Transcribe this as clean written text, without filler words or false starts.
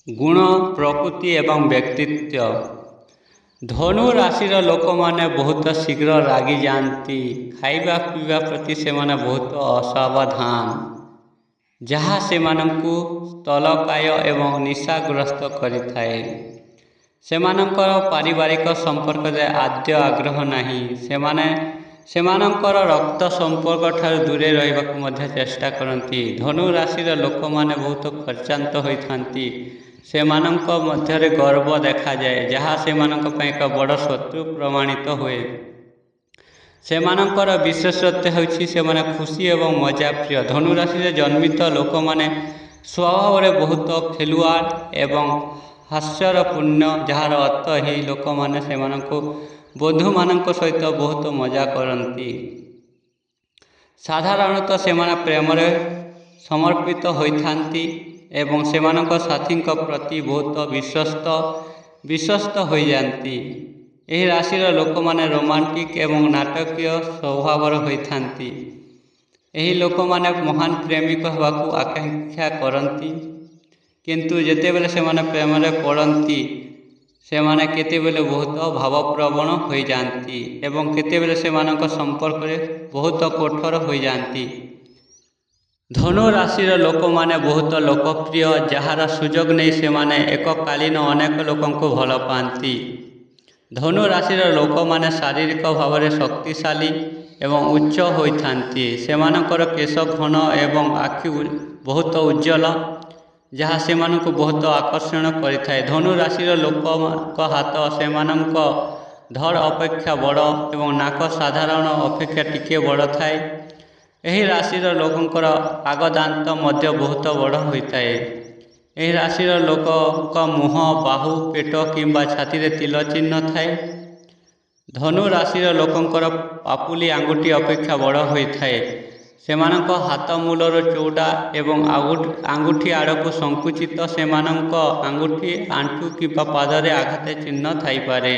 गुण प्रकृति एवं व्यक्तित्व। धनु राशि लोक मैंने बहुत शीघ्र रागी जाती। खाइबा पीवा प्रति से बहुत असावधान, जहाँ से स्थलकाय एवं निशाग्रस्त करिथाए। सेमानंकर पारिवारिक संपर्क आद्य आग्रह नहीं। सेमानंकर रक्त संपर्क ठार दूरे रहिबाकु चेष्टा करती। धनु राशि लोक मैंने बहुत खर्चांत होती। सेमानंक मध्यरे गर्व देखा जाए, जहाँ सेमानंक पई एक बड़ शत्रु प्रमाणित हुए। सेमानंकर विशेषत्व होछि सेमाने खुशी एवं मजा प्रिय। धनु राशि जन्मित लोक मैंने स्वभाव में बहुत खेलुआड़ एवं हास्यपूर्ण, जार अर्थ ही लोक मैंने बंधु मान सहित बहुत मजा करती। साधारणतः सेमाने प्रेम समर्पित होइथांती एवं सेमानक साथी प्रति बहुत विश्वस्त हो जाती। यह राशि लोक मैंने रोमांटिक एवं नाटकीय स्वभाव होइथांती। यही लोक मैंने महान प्रेमिक होबाकू आकांक्षा करती, किंतु जेतेबेले सेमाने प्रेम में पड़ती सेमाने केतेबेले बहुत भावप्रवण हो जाती एवं केतेबेले सेमानक संपर्क में बहुत कठोर हो जाती। धनु राशि लोक मैंने बहुत लोकप्रिय, जार सुजोग नहीं सेमाने एककालीन अनेक लोक भल पाती। धनु राशि लोक मैंने शारीरिक भाव में शक्तिशाली एवं उच्च होइथांती। सेमानकर केश घन एवं आखि बहुत उज्जवल, जहाँ से बहुत आकर्षण करिथाए। धनु राशि लोक हाथ सेमानक धड़ अपेक्षा बड़ एवं नाक साधारण अपेक्षा टिके बड़ थाए। यही राशि लोकंकर आगदांत मध्य बहुत बड़ होता है। यही राशि लोक मुह, बाहु, पेट किंबा छाती रे तिल चिन्ह थाए। धनु राशि लोकंकर पापुली आंगुठी अपेक्षा बड़ होता है। सेमानक हाथ मूलर चौड़ा एवं आंगुठी आड़क संकुचित। सेमानक आंगुठी आंठू किंबा पादरे आघात चिन्ह थाई पारे।